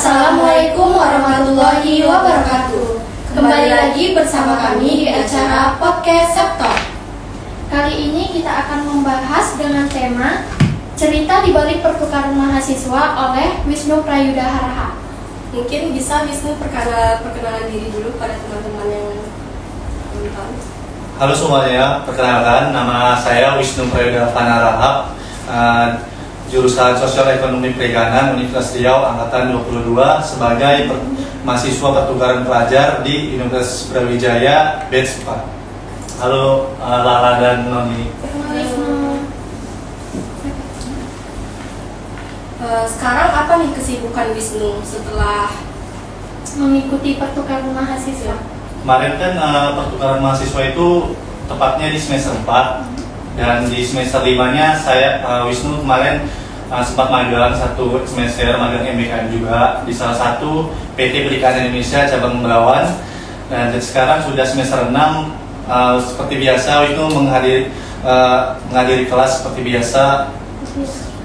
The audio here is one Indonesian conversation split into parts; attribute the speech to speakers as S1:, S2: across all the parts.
S1: Assalamualaikum warahmatullahi wabarakatuh. Kembali lagi bersama kami di acara Podcast Septor. Kali ini kita akan membahas dengan tema cerita di balik pertukaran mahasiswa oleh Wisnu Prayudha Haraha.
S2: Mungkin bisa Wisnu perkenalan diri dulu pada teman-teman yang belum tahu.
S3: Halo semuanya, perkenalkan nama saya Wisnu Prayudha Haraha, jurusan Sosial Ekonomi Perikanan Universitas Riau angkatan 22 sebagai mahasiswa pertukaran pelajar di Universitas Brawijaya batch 4. Halo Lala dan Noni.
S2: Sekarang apa nih kesibukan Wisnu setelah
S1: Mengikuti pertukaran mahasiswa.
S3: Kemarin kan pertukaran mahasiswa itu tepatnya di semester 4 dan di semester 5-nya saya Wisnu kemarin sempat magang satu semester, magang MBKM juga di salah satu PT Perikanan Indonesia cabang Belawan, dan sekarang sudah semester 6. Seperti biasa Wisnu menghadiri kelas seperti biasa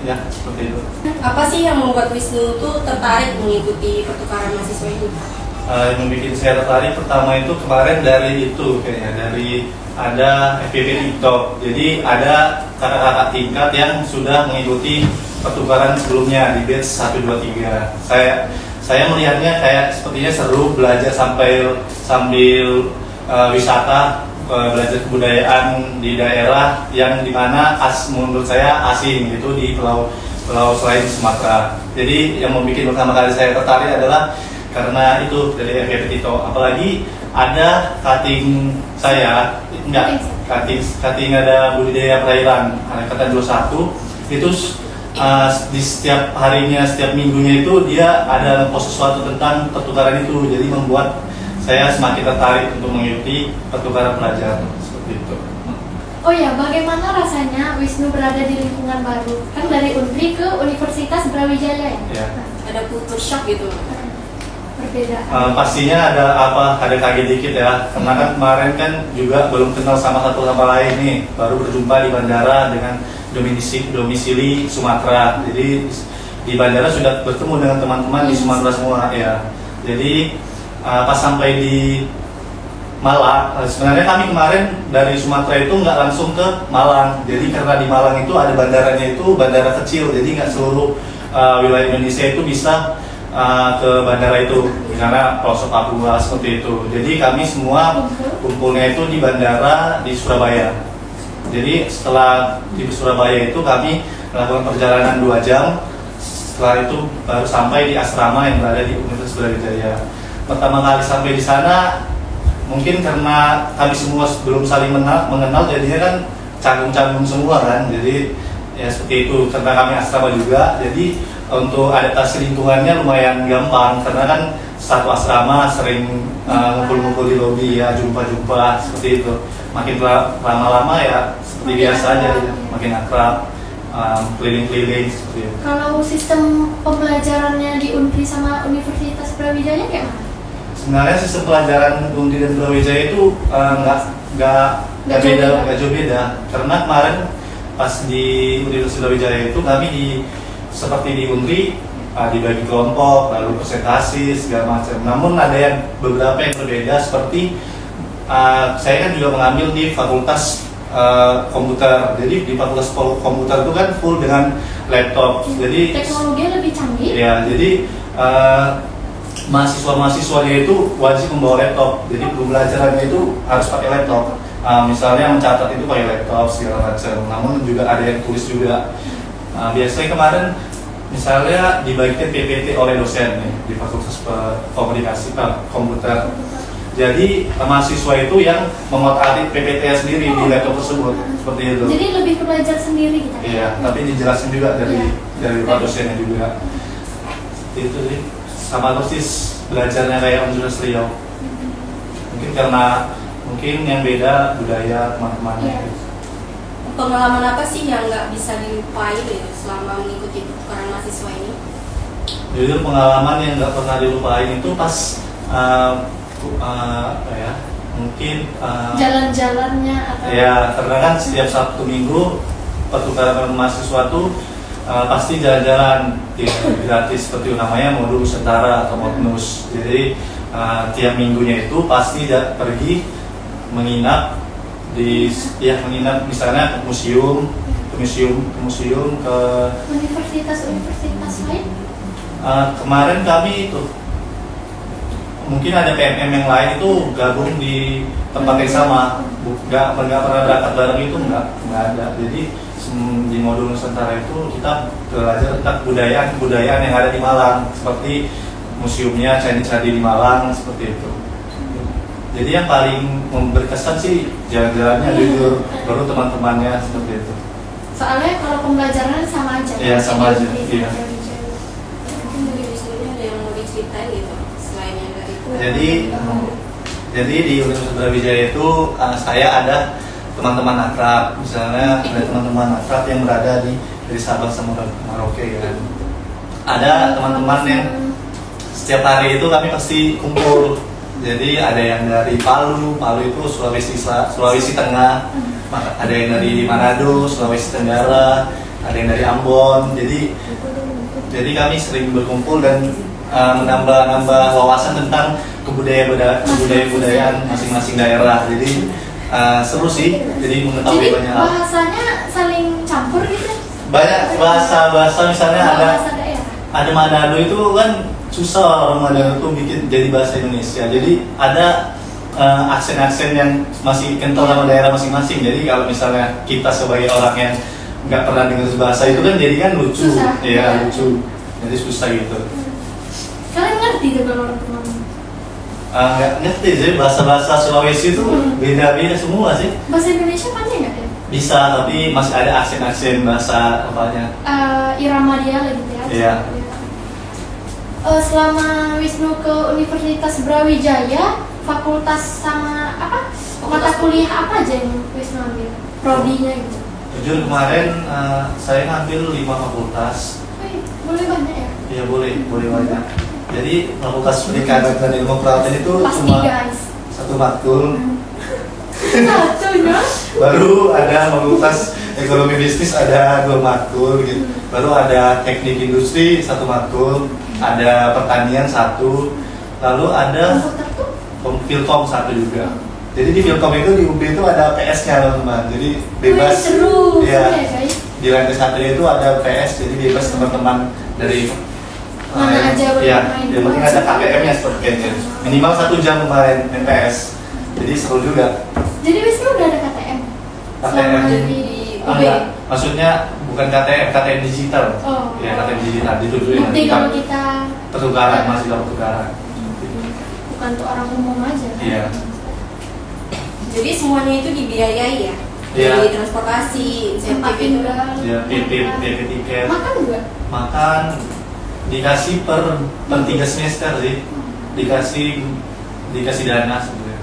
S3: ya, seperti itu.
S2: apa sih yang membuat Wisnu tuh tertarik mengikuti pertukaran mahasiswa ini?
S3: Yang membuat saya tertarik pertama itu kemarin dari itu kayaknya dari ada FPP TikTok. Jadi ada kakak-kakak tingkat yang sudah mengikuti pertukaran sebelumnya di batch 1, 2, 3. Saya melihatnya kayak sepertinya seru, belajar sambil wisata, belajar kebudayaan di daerah yang dimana menurut saya asing gitu di pulau selain Sumatera. Jadi yang membuat pertama kali saya tertarik adalah karena itu dari FPP TikTok. Apalagi ada cutting saya, cutting ada budidaya perairan angkatan 21 itu. Di setiap harinya, setiap minggunya itu dia ada post sesuatu tentang pertukaran itu, jadi membuat saya semakin tertarik untuk mengikuti pertukaran pelajar seperti itu.
S1: Oh ya, bagaimana rasanya Wisnu berada di lingkungan baru? Kan dari Unri ke Universitas Brawijaya ya?
S3: Ya.
S2: Ada culture shock gitu?
S1: Perbedaan.
S3: Pastinya ada kaget dikit ya, karena kan kemarin kan juga belum kenal sama satu sama lain nih, baru berjumpa di bandara dengan domisili Sumatera. Jadi di bandara sudah bertemu dengan teman-teman di Sumatera semua ya. Jadi pas sampai di Malang, sebenarnya kami kemarin dari Sumatera itu nggak langsung ke Malang. Jadi karena di Malang itu ada bandaranya, itu bandara kecil, jadi nggak seluruh wilayah Indonesia itu bisa ke bandara itu, karena pelosok Papua seperti itu. Jadi kami semua kumpulnya itu di bandara di Surabaya. Jadi setelah di Surabaya itu kami melakukan perjalanan 2 jam. Setelah itu baru sampai di asrama yang berada di Universitas Brawijaya. Pertama kali sampai di sana, mungkin karena kami semua belum saling mengenal, jadinya kan canggung-canggung semua kan. Jadi ya seperti itu, karena kami asrama juga. Jadi untuk adaptasi lingkungannya lumayan gampang, karena kan satu asrama sering ngumpul-ngumpul di lobi ya, jumpa-jumpa seperti itu. Makin lama-lama ya seperti biasa aja, makin akrab, keliling-keliling seperti itu.
S1: Kalau sistem pembelajarannya di Unri sama Universitas Brawijaya kayak mana?
S3: Sebenarnya sistem pelajaran Unri dan Brawijaya itu nggak jauh beda, karena kemarin pas di Universitas Brawijaya itu kami seperti di Unri dibagi kelompok, lalu presentasi segala macam. Namun ada yang beberapa yang berbeda, seperti saya kan juga mengambil di fakultas komputer. Jadi di fakultas komputer itu kan full dengan laptop. Jadi
S1: teknologinya lebih canggih.
S3: Ya, jadi mahasiswa-mahasiswanya itu wajib membawa laptop. Jadi pembelajarannya itu harus pakai laptop. Misalnya mencatat itu pakai laptop segala macam. Namun juga ada yang tulis juga. Biasanya kemarin misalnya dibagikan PPT oleh dosen nih di fakultas komunikasi komputer. Jadi mahasiswa itu yang memotatik PPT sendiri di laptop tersebut, seperti itu.
S1: Jadi lebih ke belajar sendiri gitu.
S3: Iya, tapi dijelasin juga dari Pak dosennya juga. Seperti itu sih. Sama persis belajarnya kayak Universitas Riau. Mungkin karena yang beda budaya teman-temannya.
S1: Iya.
S2: Pengalaman apa sih yang nggak bisa dilupain ya selama mengikuti pertukaran mahasiswa ini?
S3: Jadi pengalaman yang nggak pernah dilupain itu pas mungkin
S1: jalan-jalannya atau
S3: ya, karena kan setiap Sabtu Minggu pertukaran mahasiswa tuh pasti jalan-jalan gratis seperti namanya modul Nusantara atau Modnus. Jadi tiap minggunya itu pasti pergi menginap di menginap misalnya ke museum ke
S1: universitas lain.
S3: Kemarin kami itu mungkin ada PMM yang lain itu gabung di tempat yang sama, nggak pernah berangkat bareng itu nggak ada. Jadi di modul Nusantara itu kita belajar tentang kebudayaan yang ada di Malang, seperti museumnya Chinese Candi di Malang seperti itu. Jadi yang paling berkesan sih jalan-jalannya jujur, baru teman-temannya seperti itu.
S1: Soalnya kalau pembelajaran sama aja.
S3: Iya, sama aja. Iya.
S2: Mungkin dari Wisnunya ada yang mau diceritain gitu selain yang dari itu.
S3: Jadi di Universitas Brawijaya itu saya ada teman-teman akrab, misalnya ada teman-teman akrab yang berada dari Sabang sampai Merauke kan. Ada teman-teman yang setiap hari itu kami pasti kumpul. Jadi ada yang dari Palu itu Sulawesi Tengah, ada yang dari Manado, Sulawesi Tenggara, ada yang dari Ambon. Jadi kami sering berkumpul dan menambah wawasan tentang kebudayaan masing-masing daerah. Jadi seru sih, jadi mengetahui banyak hal.
S1: Bahasanya saling campur gitu.
S3: Banyak bahasa misalnya ada Manado itu kan susah orang Manado itu bikin jadi bahasa Indonesia. Jadi ada aksen-aksen yang masih kental sama daerah masing-masing. Jadi kalau misalnya kita sebagai orang yang nggak pernah dengar bahasa itu kan jadi kan lucu, ya lucu. Jadi susah gitu.
S1: Kalian ngerti tuh kalau orang teman?
S3: Nggak ngerti sih, bahasa Sulawesi itu beda-beda semua sih.
S1: Bahasa Indonesia pandai nggak ya?
S3: Bisa, tapi masih ada aksen-aksen bahasa apanya.
S1: Irama dia lagi gitu ya.
S3: Iya.
S1: Selama Wisnu ke Universitas Brawijaya, fakultas sama apa? Mata kuliah apa aja yang Wisnu ambil? Prodinya gitu.
S3: Jujur kemarin saya ngambil 5 fakultas.
S1: Boleh banyak ya?
S3: Iya boleh banyak. Jadi Fakultas Perikanan dan Ilmu Peralatan itu
S1: Pasti
S3: cuma
S1: guys.
S3: satu matkul.
S1: Satunya?
S3: Baru ada Fakultas Ekonomi Bisnis ada 2 matkul gitu. Baru ada Teknik Industri 1 matkul, ada Pertanian 1, lalu ada Filkom 1 juga. Jadi di Filkom itu di UB itu ada PS-nya teman-teman. Jadi bebas.
S1: Seru
S3: Ya.
S1: ya guys.
S3: Di lantai 1 itu ada PS, jadi bebas teman-teman dari
S1: Mana aja bermain.
S3: yang penting ada KPM-nya seperti itu. Minimal 1 jam kemarin main PS. Jadi seru juga.
S1: Jadi Wisnu udah ada KTM?
S3: KTM
S1: di UB?
S3: enggak, maksudnya bukan KTM digital.
S1: Oh.
S3: Ya KTM digital ditujuin
S1: Bukti kalau kita
S3: pertukaran, masih dalam pertukaran.
S1: bukan untuk orang umum aja.
S3: Iya.
S2: Jadi semuanya itu dibiayai ya?
S3: Iya.
S2: Dari transportasi,
S1: Tempat
S2: insentif itu.
S1: tinggal.
S3: Ya, PP tiket.
S1: Makan juga?
S3: Makan dikasih per 3 semester sih. Dikasih dana sebenarnya.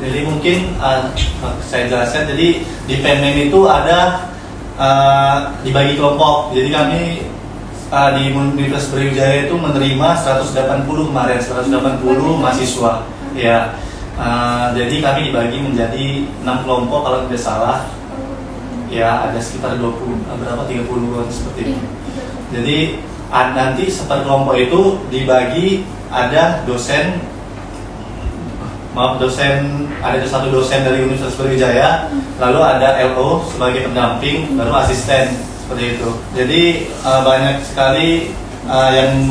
S3: Jadi mungkin saya jelaskan. Jadi di PMM itu ada dibagi kelompok. Jadi kami di Universitas Brawijaya itu menerima 180 kemarin, 180 mahasiswa. Ya. Jadi kami dibagi menjadi 6 kelompok kalau tidak salah. Ya, ada sekitar 30-an seperti itu. Jadi nanti per kelompok itu dibagi ada ada satu dosen dari Universitas Brawijaya, lalu ada LO sebagai pendamping, baru asisten seperti itu. Jadi banyak sekali yang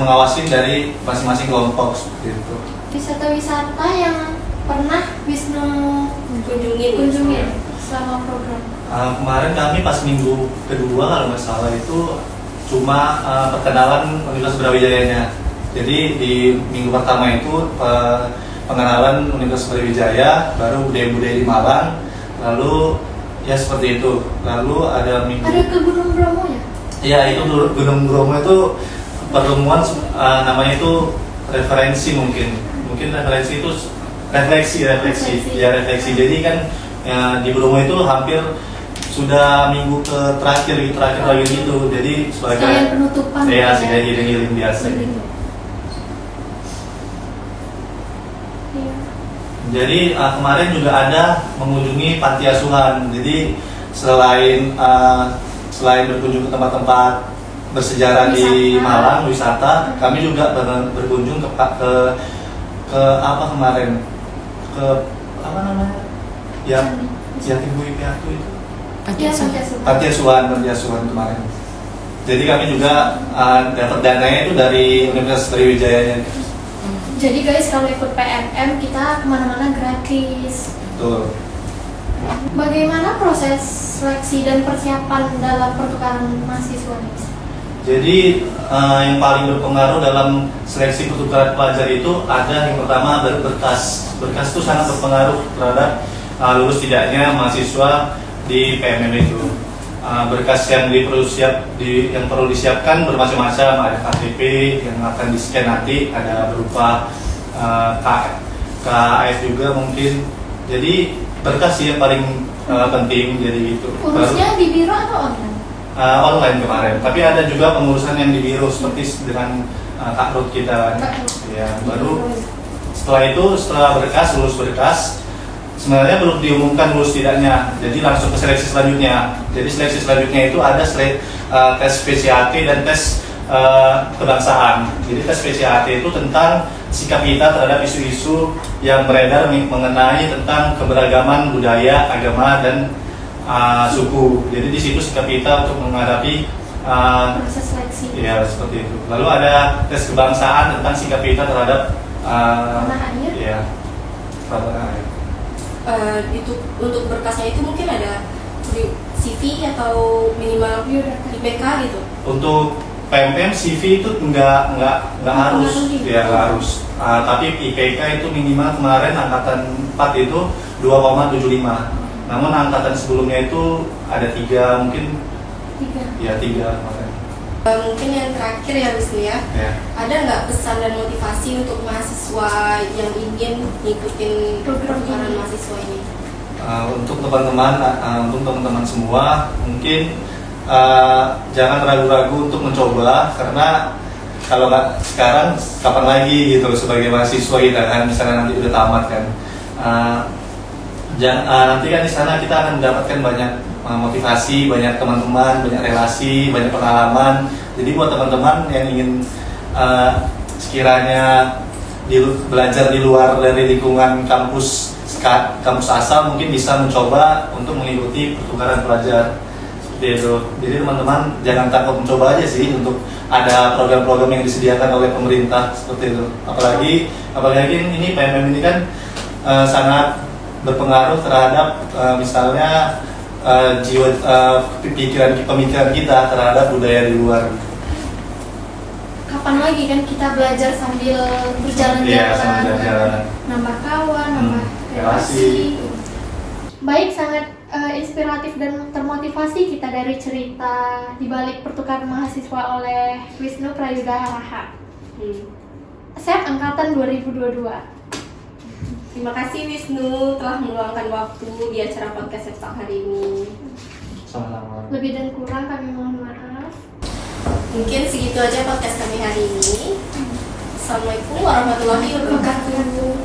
S3: mengawasi dari masing-masing kelompok seperti itu.
S1: Wisata-wisata yang pernah Wisnu kunjungin selama program?
S3: Kemarin kami pas minggu kedua kalau nggak salah itu cuma perkenalan Universitas Brawijayanya. Jadi di minggu pertama itu pengenalan Universitas Brawijaya, baru budaya-budaya di Malang, lalu ya seperti itu. Lalu ada
S1: ke Gunung Bromo ya?
S3: Iya, itu Gunung Bromo itu pertemuan namanya itu referensi mungkin referensi itu refleksi. Jadi kan di Bromo itu hampir sudah minggu terakhir lagi gitu. Jadi sebagai
S1: penutupan.
S3: Ya, sudah healing biasa. Jadi kemarin juga ada mengunjungi panti asuhan. Jadi selain selain berkunjung ke tempat-tempat bersejarah di
S1: Wisata.
S3: Malang, wisata, kami juga berkunjung ke apa kemarin, ke apa namanya, yang Yatim Piatu itu,
S1: Iya,
S3: Panti Asuhan kemarin. Jadi kami juga dapat dananya itu dari Universitas Sriwijaya.
S1: Jadi guys, kalau ikut PMM kita kemana-mana gratis.
S3: Betul.
S1: Bagaimana proses seleksi dan persiapan dalam pertukaran mahasiswa nih?
S3: Jadi yang paling berpengaruh dalam seleksi pertukaran pelajar itu ada yang pertama dari berkas. Berkas itu sangat berpengaruh terhadap lulus tidaknya mahasiswa di PMM itu. Berkas yang perlu disiapkan bermacam-macam, ada KTP yang akan di-scan nanti, ada berupa KAF juga mungkin. Jadi berkas yang paling penting, jadi gitu.
S1: Urusnya di biro atau online?
S3: Online kemarin, tapi ada juga pengurusan yang di biro seperti dengan Kak Ruth kita. Ya, baru setelah lulus berkas, sebenarnya belum diumumkan lulus tidaknya, jadi langsung ke seleksi selanjutnya. Jadi seleksi selanjutnya itu ada tes PCAT dan tes kebangsaan. Jadi tes PCAT itu tentang sikap kita terhadap isu-isu yang beredar mengenai tentang keberagaman budaya, agama, dan suku. Jadi di situ sikap kita untuk menghadapi
S1: Proses seleksi.
S3: ya seperti itu. Lalu ada tes kebangsaan tentang sikap kita terhadap
S1: Tanah air.
S3: ya tanah air.
S2: Itu untuk berkasnya itu mungkin ada CV atau minimal
S1: Biodata.
S2: IPK gitu.
S3: Untuk PMM CV itu nggak harus, ya nggak harus. Tapi IPK itu minimal kemarin angkatan 4 itu 2,75. Namun angkatan sebelumnya itu ada 3 mungkin.
S1: 3.
S3: Ya 3 kemarin.
S2: Mungkin yang terakhir ya Wisnu ya.
S3: Ya.
S2: Ada nggak pesan dan motivasi untuk mahasiswa yang ingin ngikutin
S1: Program
S2: pertukaran
S1: ini.
S2: mahasiswa ini?
S3: Untuk teman-teman semua mungkin jangan ragu-ragu untuk mencoba, karena kalau nggak sekarang kapan lagi gitu sebagai mahasiswa kita kan, misalnya nanti udah tamat kan. Nanti kan di sana kita akan mendapatkan banyak motivasi, banyak teman-teman, banyak relasi, banyak pengalaman. Jadi buat teman-teman yang ingin sekiranya belajar di luar dari lingkungan kampus asal, mungkin bisa mencoba untuk mengikuti pertukaran pelajar seperti itu. Jadi teman-teman jangan takut mencoba aja sih, untuk ada program-program yang disediakan oleh pemerintah seperti itu. Apalagi ini PMM ini kan sangat berpengaruh terhadap misalnya pemikiran kita terhadap budaya di luar.
S1: Kapan lagi kan kita belajar sambil berjalan-jalan,
S3: Iya, sambil berjalan.
S1: nambah kawan, nambah relasi. Baik, sangat inspiratif dan termotivasi kita dari cerita di balik pertukaran mahasiswa oleh Wisnu Prayuda Raha. SEP Angkatan 2022.
S2: Terima kasih Wisnu telah meluangkan waktu di acara podcast SEPTAK hari ini.
S3: Sama-sama.
S1: Lebih dan kurang kami mohon maaf.
S2: Mungkin segitu aja podcast kami hari ini. Assalamualaikum warahmatullahi wabarakatuh.